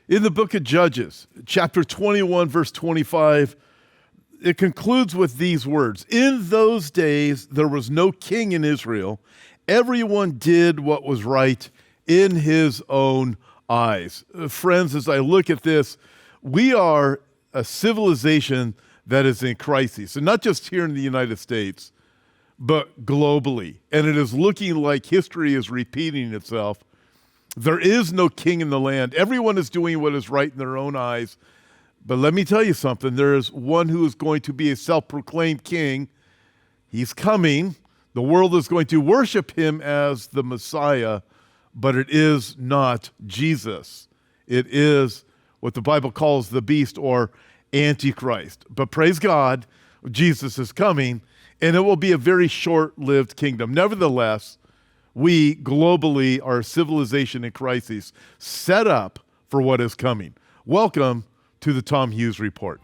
In the book of Judges, chapter 21, verse 25, it concludes with these words. In those days, there was no king in Israel. Everyone did what was right in his own eyes. Friends, as I look at this, we are a civilization that is in crisis. And not just here in the United States, but globally. And it is looking like history is repeating itself. There is no king in the land. Everyone is doing what is right in their own eyes. But let me tell you something. There is one who is going to be a self-proclaimed king. He's coming. The world is going to worship him as the Messiah, but it is not Jesus. It is what the Bible calls the beast or Antichrist. But praise God, Jesus is coming, and it will be a very short-lived kingdom. Nevertheless, we globally are a civilization in crisis, set up for what is coming. Welcome to the Tom Hughes Report.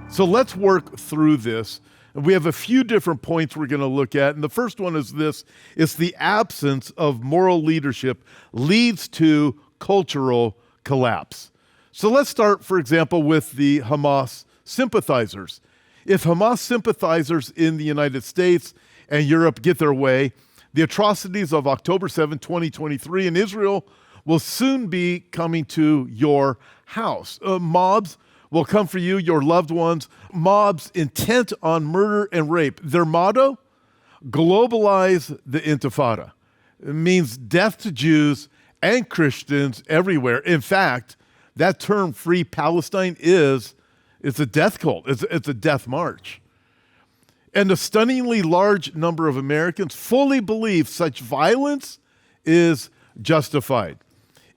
So let's work through this. We have a few different points we're going to look at. And the first one is this. It's the absence of moral leadership leads to cultural collapse. So let's start, for example, with the Hamas sympathizers. If Hamas sympathizers in the United States and Europe get their way, the atrocities of October 7, 2023 in Israel will soon be coming to your house. Mobs will come for you, your loved ones. Mobs intent on murder and rape. Their motto, globalize the Intifada. It means death to Jews and Christians everywhere. In fact, that term, Free Palestine, it's a death cult. It's a death march. And a stunningly large number of Americans fully believe such violence is justified.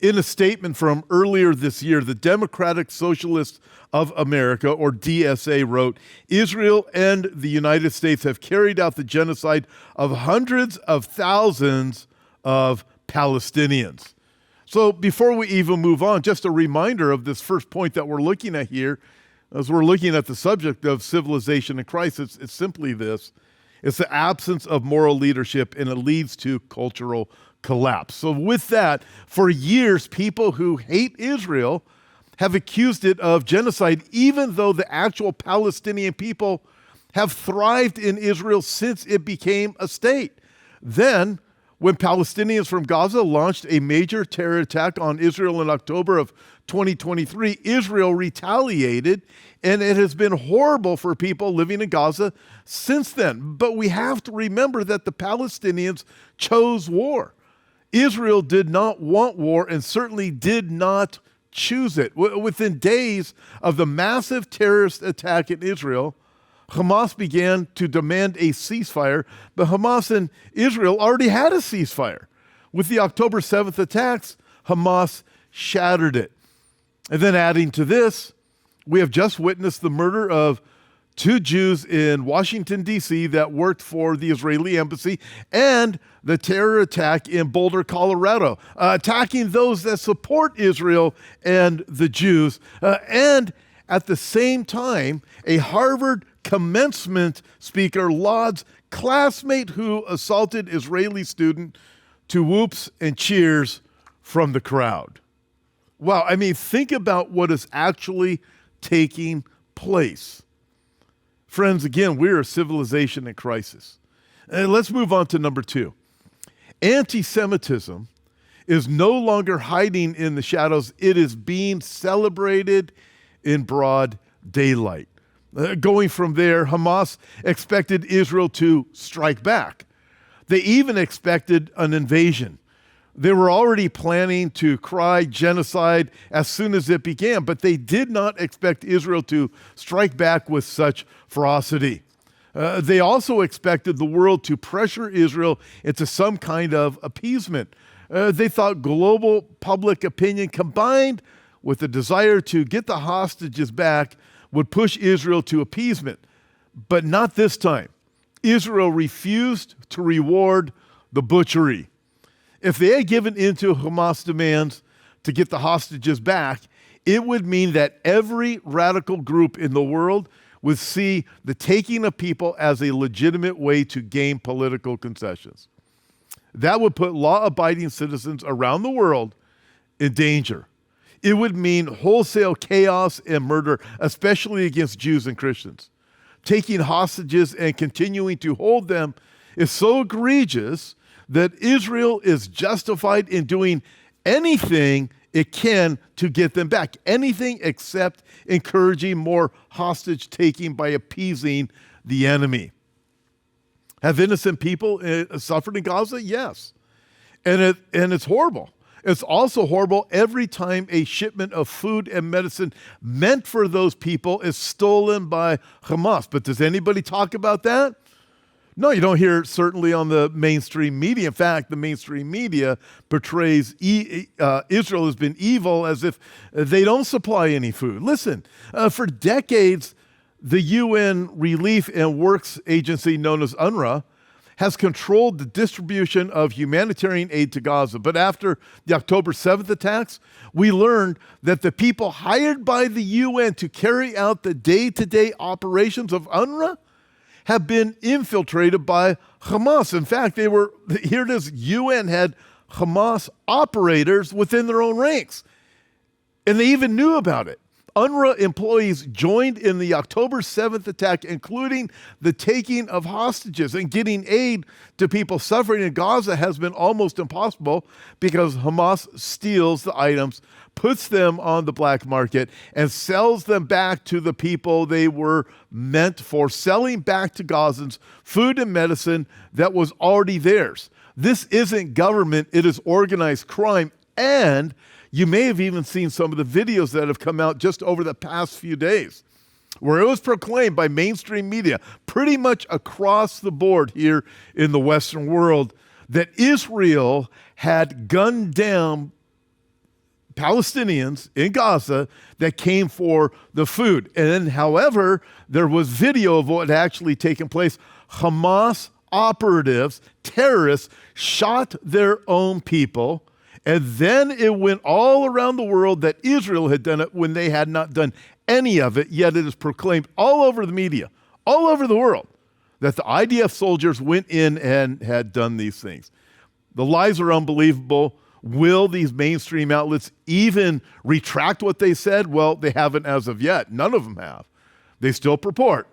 In a statement from earlier this year, the Democratic Socialists of America, or DSA, wrote, Israel and the United States have carried out the genocide of hundreds of thousands of Palestinians. So before we even move on, just a reminder of this first point that we're looking at here, as we're looking at the subject of civilization and crisis, it's simply this. It's the absence of moral leadership, and it leads to cultural collapse. So with that, for years, people who hate Israel have accused it of genocide, even though the actual Palestinian people have thrived in Israel since it became a state. Then, when Palestinians from Gaza launched a major terror attack on Israel in October of 2023, Israel retaliated, and it has been horrible for people living in Gaza since then. But we have to remember that the Palestinians chose war. Israel did not want war and certainly did not choose it. Within days of the massive terrorist attack in Israel, Hamas began to demand a ceasefire, but Hamas and Israel already had a ceasefire. With the October 7th attacks, Hamas shattered it. And then adding to this, we have just witnessed the murder of 2 Jews in Washington, D.C. that worked for the Israeli embassy, and the terror attack in Boulder, Colorado, attacking those that support Israel and the Jews. And at the same time, a Harvard commencement speaker lauds classmate who assaulted Israeli student to whoops and cheers from the crowd. Wow, I mean, think about what is actually taking place. Friends, again, we're a civilization in crisis. And let's move on to number 2. Anti-Semitism is no longer hiding in the shadows. It is being celebrated in broad daylight. Going from there, Hamas expected Israel to strike back. They even expected an invasion. They were already planning to cry genocide as soon as it began, but they did not expect Israel to strike back with such ferocity. They also expected the world to pressure Israel into some kind of appeasement. They thought global public opinion combined with the desire to get the hostages back would push Israel to appeasement. But not this time. Israel refused to reward the butchery. If they had given in to Hamas demands to get the hostages back, it would mean that every radical group in the world would see the taking of people as a legitimate way to gain political concessions. That would put law-abiding citizens around the world in danger. It would mean wholesale chaos and murder, especially against Jews and Christians. Taking hostages and continuing to hold them is so egregious that Israel is justified in doing anything it can to get them back. Anything except encouraging more hostage taking by appeasing the enemy. Have innocent people suffered in Gaza? Yes. And it's horrible. It's also horrible every time a shipment of food and medicine meant for those people is stolen by Hamas. But does anybody talk about that? No, you don't hear it certainly on the mainstream media. In fact, the mainstream media portrays Israel has been evil as if they don't supply any food. Listen, for decades, the UN Relief and Works Agency known as UNRWA has controlled the distribution of humanitarian aid to Gaza. But after the October 7th attacks, we learned that the people hired by the UN to carry out the day-to-day operations of UNRWA have been infiltrated by Hamas. In fact, here it is, UN had Hamas operators within their own ranks. And they even knew about it. UNRWA employees joined in the October 7th attack, including the taking of hostages, and getting aid to people suffering in Gaza has been almost impossible because Hamas steals the items, puts them on the black market, and sells them back to the people they were meant for, selling back to Gazans food and medicine that was already theirs. This isn't government, it is organized crime, and you may have even seen some of the videos that have come out just over the past few days, where it was proclaimed by mainstream media pretty much across the board here in the Western world that Israel had gunned down Palestinians in Gaza that came for the food. And then, however, there was video of what had actually taken place. Hamas operatives, terrorists, shot their own people. And then it went all around the world that Israel had done it when they had not done any of it, yet it is proclaimed all over the media, all over the world, that the IDF soldiers went in and had done these things. The lies are unbelievable. Will these mainstream outlets even retract what they said? Well, they haven't as of yet. None of them have. They still purport.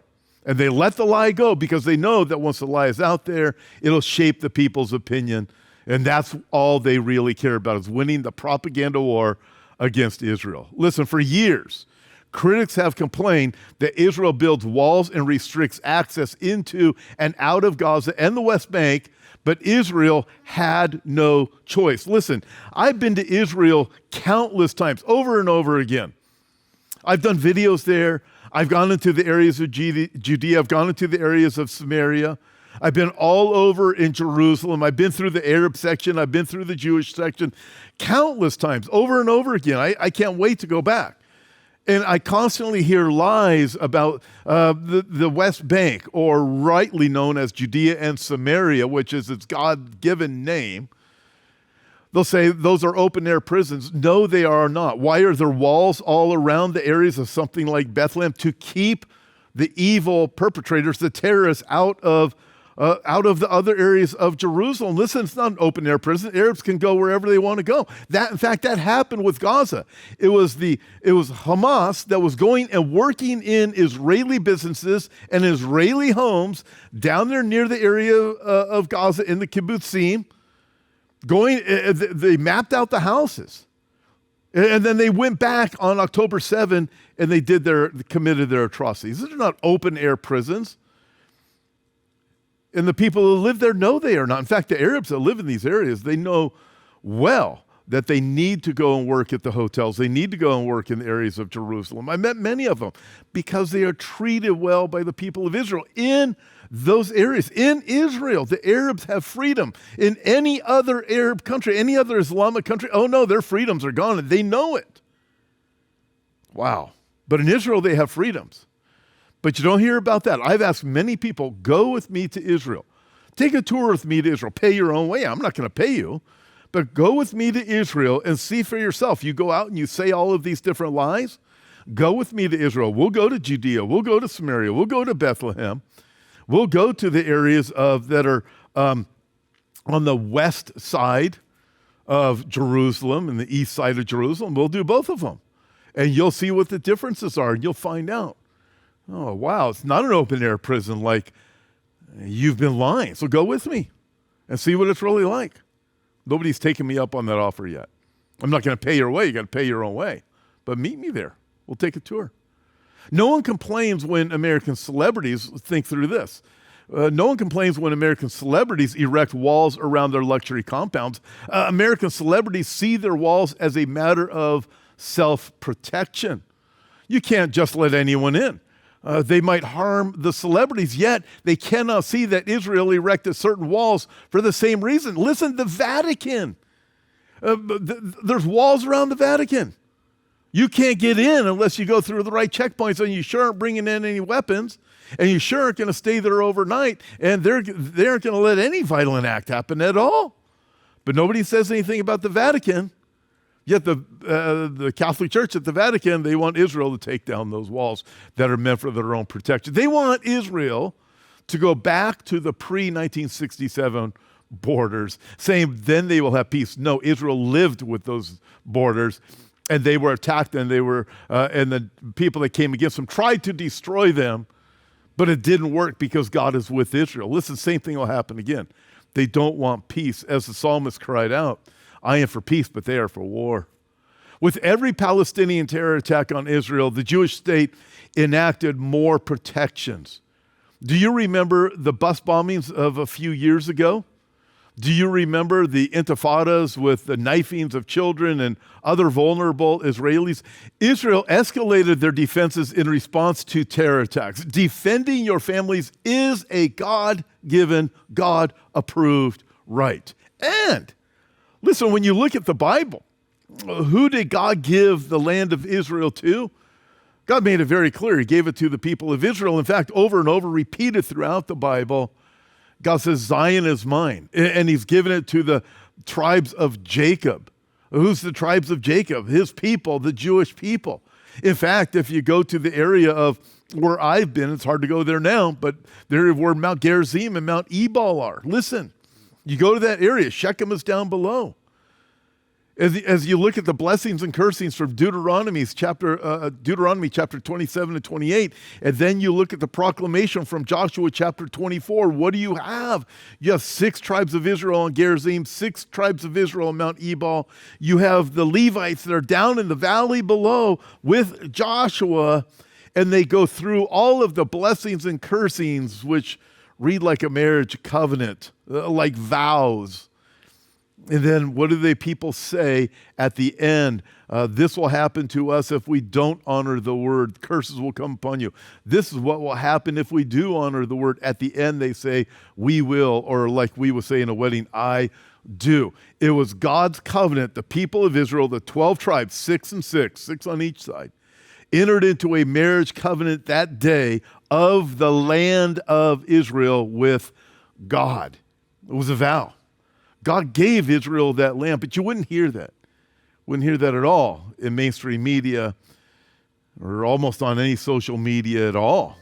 And they let the lie go because they know that once the lie is out there, it'll shape the people's opinion. And that's all they really care about, is winning the propaganda war against Israel. Listen, for years, critics have complained that Israel builds walls and restricts access into and out of Gaza and the West Bank, but Israel had no choice. Listen, I've been to Israel countless times, over and over again. I've done videos there. I've gone into the areas of Judea. I've gone into the areas of Samaria. I've been all over in Jerusalem. I've been through the Arab section. I've been through the Jewish section countless times, over and over again. I can't wait to go back. And I constantly hear lies about the West Bank, or rightly known as Judea and Samaria, which is its God-given name. They'll say those are open-air prisons. No, they are not. Why are there walls all around the areas of something like Bethlehem? To keep the evil perpetrators, the terrorists, out of the other areas of Jerusalem. Listen, it's not an open-air prison. Arabs can go wherever they want to go. In fact, that happened with Gaza. It was Hamas that was going and working in Israeli businesses and Israeli homes down there near the area of Gaza in the kibbutzim. They mapped out the houses. And then they went back on October 7 and they committed their atrocities. These are not open-air prisons. And the people who live there know they are not. In fact, the Arabs that live in these areas, they know well that they need to go and work at the hotels. They need to go and work in the areas of Jerusalem. I met many of them because they are treated well by the people of Israel in those areas. In Israel, the Arabs have freedom. In any other Arab country, any other Islamic country, oh no, their freedoms are gone, and they know it. Wow. But in Israel, they have freedoms. But you don't hear about that. I've asked many people, go with me to Israel. Take a tour with me to Israel. Pay your own way. I'm not going to pay you. But go with me to Israel and see for yourself. You go out and you say all of these different lies. Go with me to Israel. We'll go to Judea. We'll go to Samaria. We'll go to Bethlehem. We'll go to the areas that are on the west side of Jerusalem and the east side of Jerusalem. We'll do both of them. And you'll see what the differences are, and you'll find out. Oh, wow, it's not an open-air prison like you've been lying. So go with me and see what it's really like. Nobody's taken me up on that offer yet. I'm not going to pay your way. You got to pay your own way. But meet me there. We'll take a tour. No one complains when American celebrities think through this. No one complains when American celebrities erect walls around their luxury compounds. American celebrities see their walls as a matter of self-protection. You can't just let anyone in. They might harm the celebrities, yet they cannot see that Israel erected certain walls for the same reason. Listen, the Vatican. There's walls around the Vatican. You can't get in unless you go through the right checkpoints, and you sure aren't bringing in any weapons, and you sure aren't going to stay there overnight, and they aren't going to let any violent act happen at all. But nobody says anything about the Vatican. Yet the Catholic Church at the Vatican, they want Israel to take down those walls that are meant for their own protection. They want Israel to go back to the pre-1967 borders, saying then they will have peace. No, Israel lived with those borders, and they were attacked, and and the people that came against them tried to destroy them, but it didn't work because God is with Israel. Listen, same thing will happen again. They don't want peace. As the psalmist cried out, I am for peace, but they are for war. With every Palestinian terror attack on Israel, the Jewish state enacted more protections. Do you remember the bus bombings of a few years ago? Do you remember the intifadas with the knifings of children and other vulnerable Israelis? Israel escalated their defenses in response to terror attacks. Defending your families is a God-given, God-approved right. And listen, when you look at the Bible, who did God give the land of Israel to? God made it very clear. He gave it to the people of Israel. In fact, over and over, repeated throughout the Bible, God says, Zion is mine. And he's given it to the tribes of Jacob. Who's the tribes of Jacob? His people, the Jewish people. In fact, if you go to the area of where I've been, it's hard to go there now, but there where Mount Gerizim and Mount Ebal are. Listen, you go to that area, Shechem is down below. As you look at the blessings and cursings from Deuteronomy chapter 27 and 28, and then you look at the proclamation from Joshua chapter 24, what do you have? You have 6 tribes of Israel on Gerizim, 6 tribes of Israel on Mount Ebal. You have the Levites that are down in the valley below with Joshua, and they go through all of the blessings and cursings, which read like a marriage covenant, like vows. And then what do the people say at the end? This will happen to us if we don't honor the word. Curses will come upon you. This is what will happen if we do honor the word. At the end, they say, we will, or like we would say in a wedding, I do. It was God's covenant. The people of Israel, the 12 tribes, 6 and 6, 6 on each side, entered into a marriage covenant that day of the land of Israel with God. It was a vow. God gave Israel that land, but you wouldn't hear that. Wouldn't hear that at all in mainstream media or almost on any social media at all.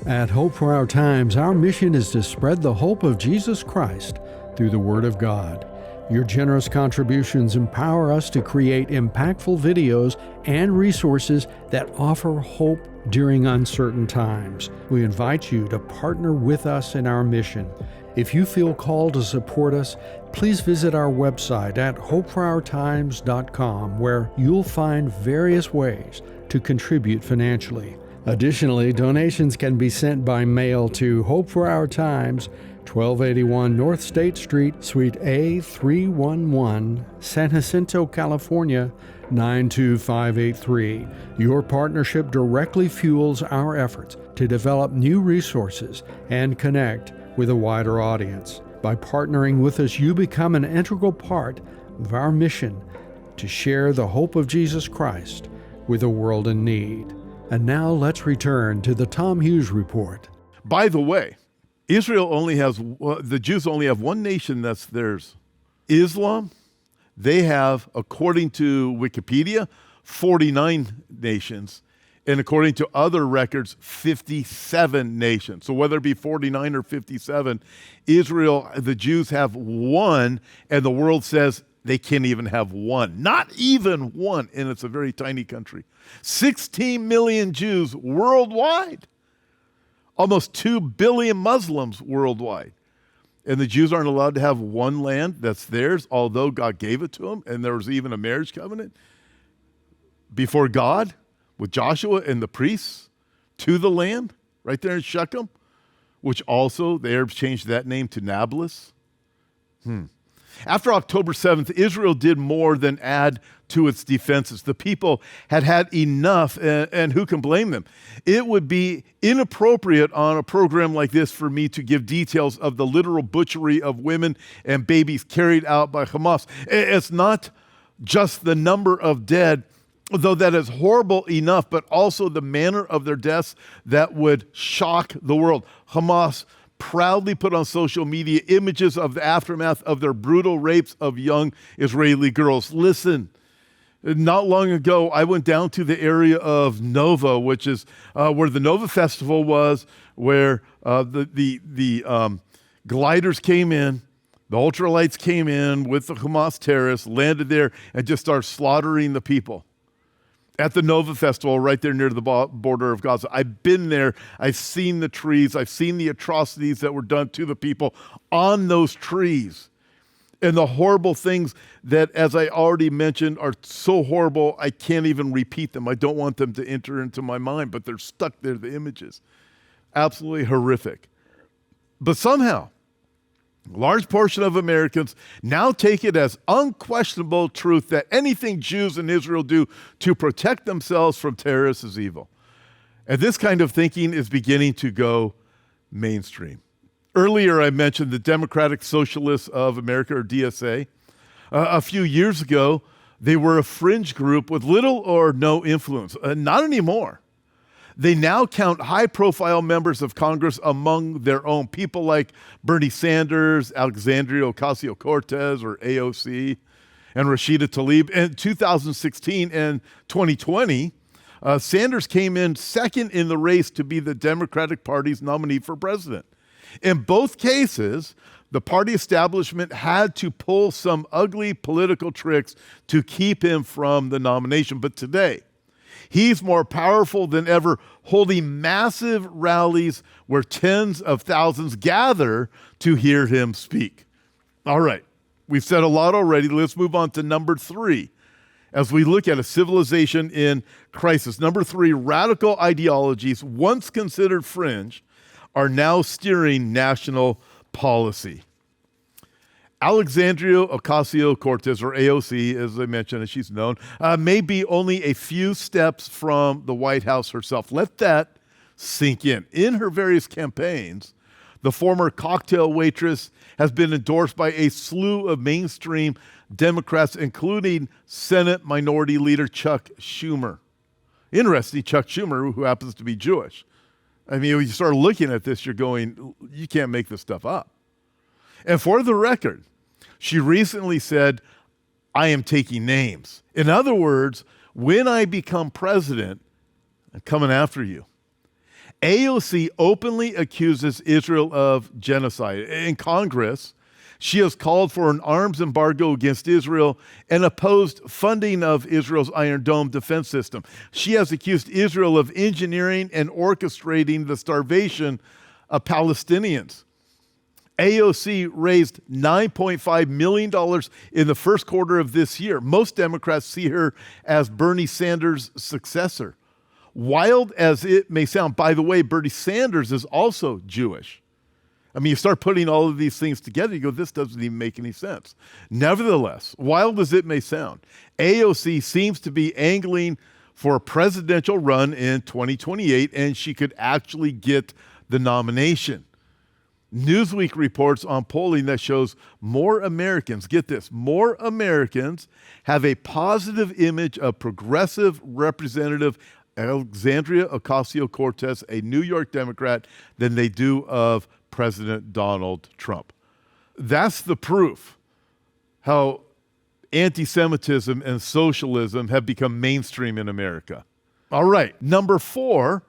At Hope for Our Times, our mission is to spread the hope of Jesus Christ through the Word of God. Your generous contributions empower us to create impactful videos and resources that offer hope during uncertain times. We invite you to partner with us in our mission. If you feel called to support us, please visit our website at hopeforourtimes.com, where you'll find various ways to contribute financially. Additionally, donations can be sent by mail to Hope for Our Times, 1281 North State Street, Suite A311, San Jacinto, California, 92583. Your partnership directly fuels our efforts to develop new resources and connect with a wider audience. By partnering with us, you become an integral part of our mission to share the hope of Jesus Christ with a world in need. And now let's return to the Tom Hughes Report. By the way, the Jews only have one nation that's theirs. Islam, they have, according to Wikipedia, 49 nations, and according to other records, 57 nations. So whether it be 49 or 57, Israel, the Jews have one, and the world says they can't even have one. Not even one, and it's a very tiny country. 16 million Jews worldwide. Almost 2 billion Muslims worldwide. And the Jews aren't allowed to have one land that's theirs, although God gave it to them, and there was even a marriage covenant before God with Joshua and the priests to the land right there in Shechem, which also the Arabs changed that name to Nablus. After October 7th, Israel did more than add to its defenses. The people had had enough, and who can blame them? It would be inappropriate on a program like this for me to give details of the literal butchery of women and babies carried out by Hamas. It's not just the number of dead, though that is horrible enough, but also the manner of their deaths that would shock the world. Hamas proudly put on social media images of the aftermath of their brutal rapes of young Israeli girls. Listen, not long ago, I went down to the area of Nova, which is where the Nova Festival was, where the gliders came in, the ultralights came in with the Hamas terrorists, landed there, and just started slaughtering the people. At the Nova Festival, right there near the border of Gaza. I've been there. I've seen the trees. I've seen the atrocities that were done to the people on those trees. And the horrible things that, as I already mentioned, are so horrible, I can't even repeat them. I don't want them to enter into my mind, but they're stuck there, the images. Absolutely horrific. But somehow, a large portion of Americans now take it as unquestionable truth that anything Jews in Israel do to protect themselves from terrorists is evil. And this kind of thinking is beginning to go mainstream. Earlier, I mentioned the Democratic Socialists of America, or DSA. A few years ago, they were a fringe group with little or no influence. Not anymore. They now count high-profile members of Congress among their own, people like Bernie Sanders, Alexandria Ocasio-Cortez, or AOC, and Rashida Tlaib. In 2016 and 2020, Sanders came in second in the race to be the Democratic Party's nominee for president. In both cases, the party establishment had to pull some ugly political tricks to keep him from the nomination. But today, he's more powerful than ever, holding massive rallies where tens of thousands gather to hear him speak. All right, we've said a lot already. Let's move on to number 3 as we look at a civilization in crisis. Number 3, radical ideologies, once considered fringe, are now steering national policy. Alexandria Ocasio-Cortez, or AOC, as I mentioned, as she's known, may be only a few steps from the White House herself. Let that sink in. In her various campaigns, the former cocktail waitress has been endorsed by a slew of mainstream Democrats, including Senate Minority Leader Chuck Schumer. Interesting, Chuck Schumer, who happens to be Jewish. I mean, when you start looking at this, you're going, you can't make this stuff up. And for the record, she recently said, I am taking names. In other words, when I become president, I'm coming after you. AOC openly accuses Israel of genocide. In Congress, she has called for an arms embargo against Israel and opposed funding of Israel's Iron Dome defense system. She has accused Israel of engineering and orchestrating the starvation of Palestinians. AOC raised $9.5 million in the first quarter of this year. Most Democrats see her as Bernie Sanders' successor. Wild as it may sound, by the way, Bernie Sanders is also Jewish. I mean, you start putting all of these things together, you go, this doesn't even make any sense. Nevertheless, wild as it may sound, AOC seems to be angling for a presidential run in 2028, and she could actually get the nomination. Newsweek reports on polling that shows more Americans, get this, more Americans have a positive image of progressive representative Alexandria Ocasio-Cortez, a New York Democrat, than they do of President Donald Trump. That's the proof how anti-Semitism and socialism have become mainstream in America. All right, number 4,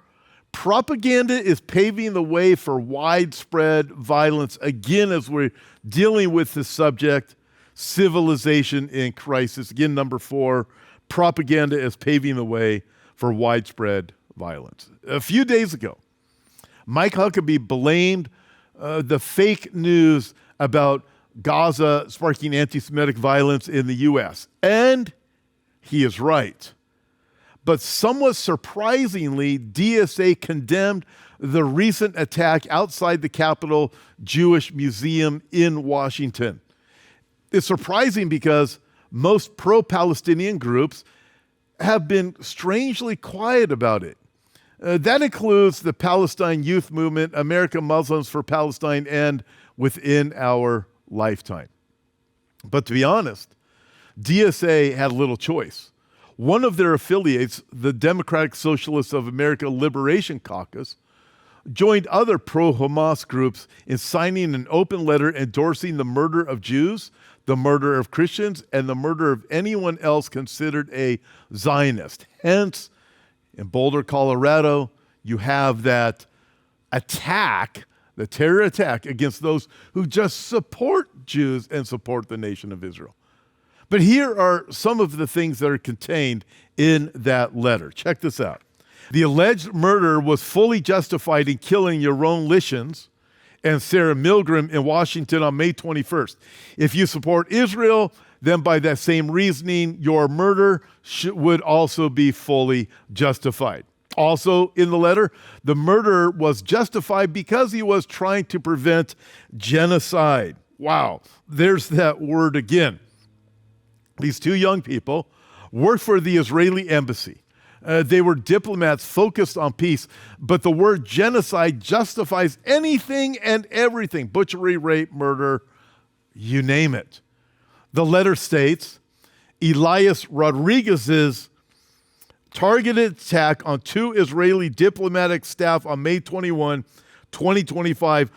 propaganda is paving the way for widespread violence, again, as we're dealing with this subject, civilization in crisis. Again, number 4, propaganda is paving the way for widespread violence. A few days ago, Mike Huckabee blamed the fake news about Gaza sparking anti-Semitic violence in the U.S., and he is right. But somewhat surprisingly, DSA condemned the recent attack outside the Capitol Jewish Museum in Washington. It's surprising because most pro-Palestinian groups have been strangely quiet about it. That includes the Palestine Youth Movement, American Muslims for Palestine, and Within Our Lifetime. But to be honest, DSA had little choice. One of their affiliates, the Democratic Socialists of America Liberation Caucus, joined other pro-Hamas groups in signing an open letter endorsing the murder of Jews, the murder of Christians, and the murder of anyone else considered a Zionist. Hence, in Boulder, Colorado, you have that attack, the terror attack against those who just support Jews and support the nation of Israel. But here are some of the things that are contained in that letter. Check this out. The alleged murder was fully justified in killing Yaron Lishens and Sarah Milgram in Washington on May 21st. If you support Israel, then by that same reasoning, your murder would also be fully justified. Also in the letter, the murder was justified because he was trying to prevent genocide. Wow, there's that word again. These 2 young people worked for the Israeli embassy. They were diplomats focused on peace, but the word genocide justifies anything and everything: butchery, rape, murder, you name it. The letter states, Elias Rodriguez's targeted attack on 2 Israeli diplomatic staff on May 21, 2025,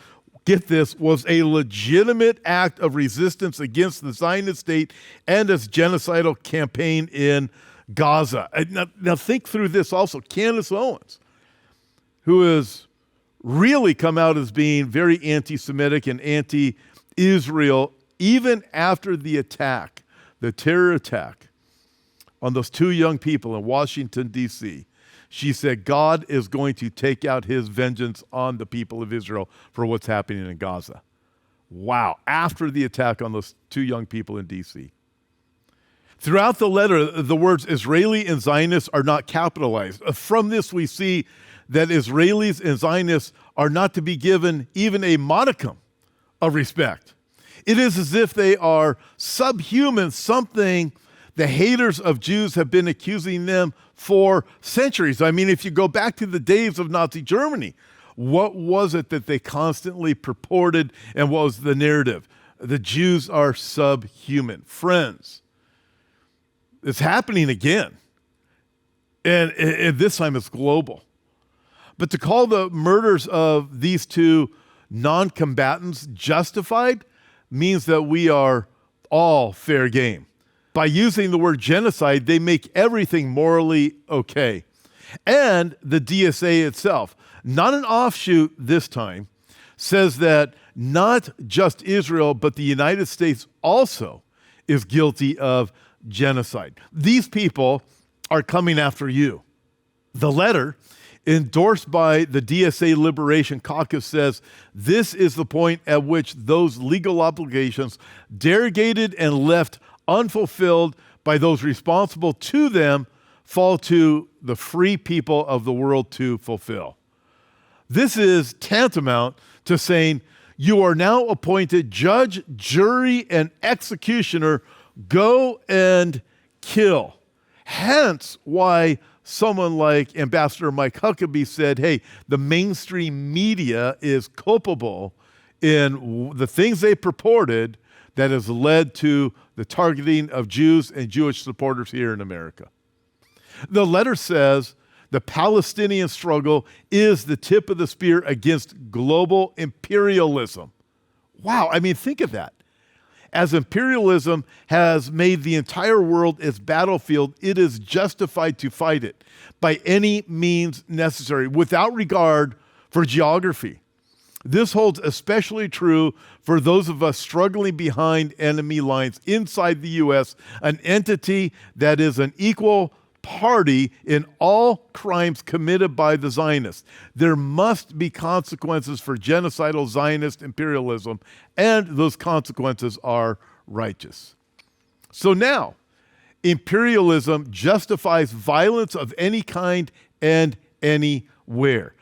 get this, was a legitimate act of resistance against the Zionist state and its genocidal campaign in Gaza. Now think through this also. Candace Owens, who has really come out as being very anti-Semitic and anti-Israel, even after the attack, the terror attack on those 2 young people in Washington, D.C., she said, God is going to take out his vengeance on the people of Israel for what's happening in Gaza. Wow. After the attack on those 2 young people in D.C. Throughout the letter, the words Israeli and Zionists are not capitalized. From this, we see that Israelis and Zionists are not to be given even a modicum of respect. It is as if they are subhuman, something the haters of Jews have been accusing them for centuries. I mean, if you go back to the days of Nazi Germany, what was it that they constantly purported, and what was the narrative? The Jews are subhuman. Friends, it's happening again. And this time it's global. But to call the murders of these 2 non-combatants justified means that we are all fair game. By using the word genocide, they make everything morally okay. And the DSA itself, not an offshoot this time, says that not just Israel, but the United States also is guilty of genocide. These people are coming after you. The letter, endorsed by the DSA Liberation Caucus, says this is the point at which those legal obligations derogated and left unfulfilled by those responsible to them fall to the free people of the world to fulfill. This is tantamount to saying you are now appointed judge, jury, and executioner. Go and kill. Hence why someone like Ambassador Mike Huckabee said, hey, the mainstream media is culpable in the things they purported that has led to the targeting of Jews and Jewish supporters here in America. The letter says the Palestinian struggle is the tip of the spear against global imperialism. Wow, I mean, think of that. As imperialism has made the entire world its battlefield, it is justified to fight it by any means necessary, without regard for geography. This holds especially true for those of us struggling behind enemy lines inside the U.S., an entity that is an equal party in all crimes committed by the Zionists. There must be consequences for genocidal Zionist imperialism, and those consequences are righteous. So now, imperialism justifies violence of any kind and anywhere.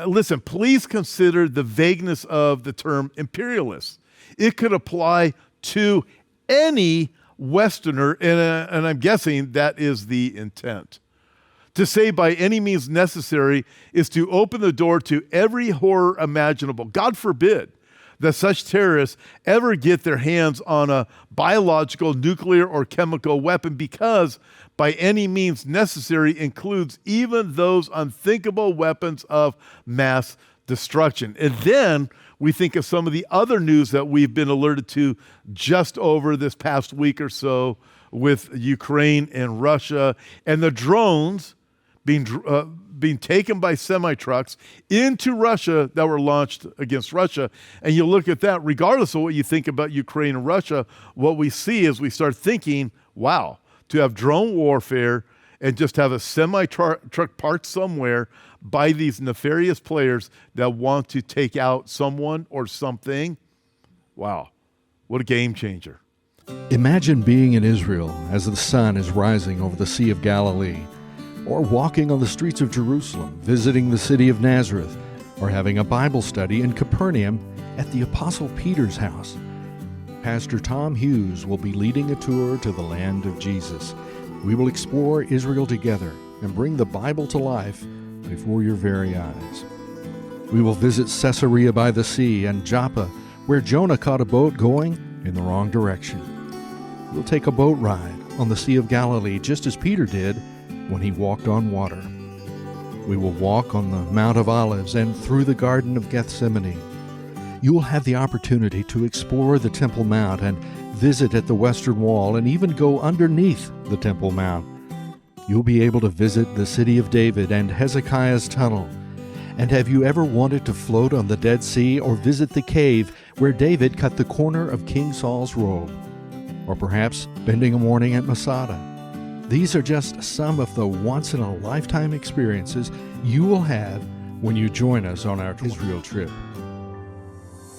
Listen, please consider the vagueness of the term imperialist. It could apply to any Westerner, and I'm guessing that is the intent. To say by any means necessary is to open the door to every horror imaginable. God forbid that such terrorists ever get their hands on a biological, nuclear, or chemical weapon, because by any means necessary includes even those unthinkable weapons of mass destruction. And then we think of some of the other news that we've been alerted to just over this past week or so with Ukraine and Russia, and the drones being taken by semi-trucks into Russia that were launched against Russia. And you look at that, regardless of what you think about Ukraine and Russia, what we see is we start thinking, wow, to have drone warfare and just have a semi-truck parked somewhere by these nefarious players that want to take out someone or something. Wow, what a game changer. Imagine being in Israel as the sun is rising over the Sea of Galilee, or walking on the streets of Jerusalem, visiting the city of Nazareth, or having a Bible study in Capernaum at the Apostle Peter's house. Pastor Tom Hughes will be leading a tour to the land of Jesus. We will explore Israel together and bring the Bible to life before your very eyes. We will visit Caesarea by the sea and Joppa, where Jonah caught a boat going in the wrong direction. We'll take a boat ride on the Sea of Galilee, just as Peter did when he walked on water. We will walk on the Mount of Olives and through the Garden of Gethsemane. You will have the opportunity to explore the Temple Mount and visit at the Western Wall and even go underneath the Temple Mount. You'll be able to visit the City of David and Hezekiah's tunnel. And have you ever wanted to float on the Dead Sea or visit the cave where David cut the corner of King Saul's robe? Or perhaps spending a morning at Masada? These are just some of the once-in-a-lifetime experiences you will have when you join us on our Israel trip.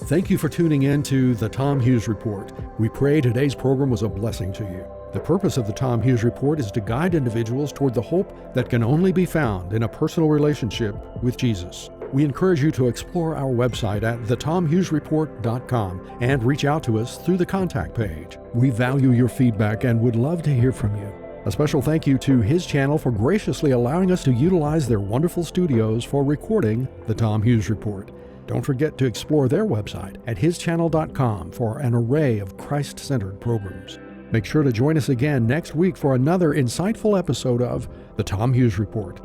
Thank you for tuning in to the Tom Hughes Report. We pray today's program was a blessing to you. The purpose of the Tom Hughes Report is to guide individuals toward the hope that can only be found in a personal relationship with Jesus. We encourage you to explore our website at thetomhughesreport.com and reach out to us through the contact page. We value your feedback and would love to hear from you. A special thank you to his channel for graciously allowing us to utilize their wonderful studios for recording the Tom Hughes Report. Don't forget to explore their website at hischannel.com for an array of Christ-centered programs. Make sure to join us again next week for another insightful episode of the Tom Hughes Report.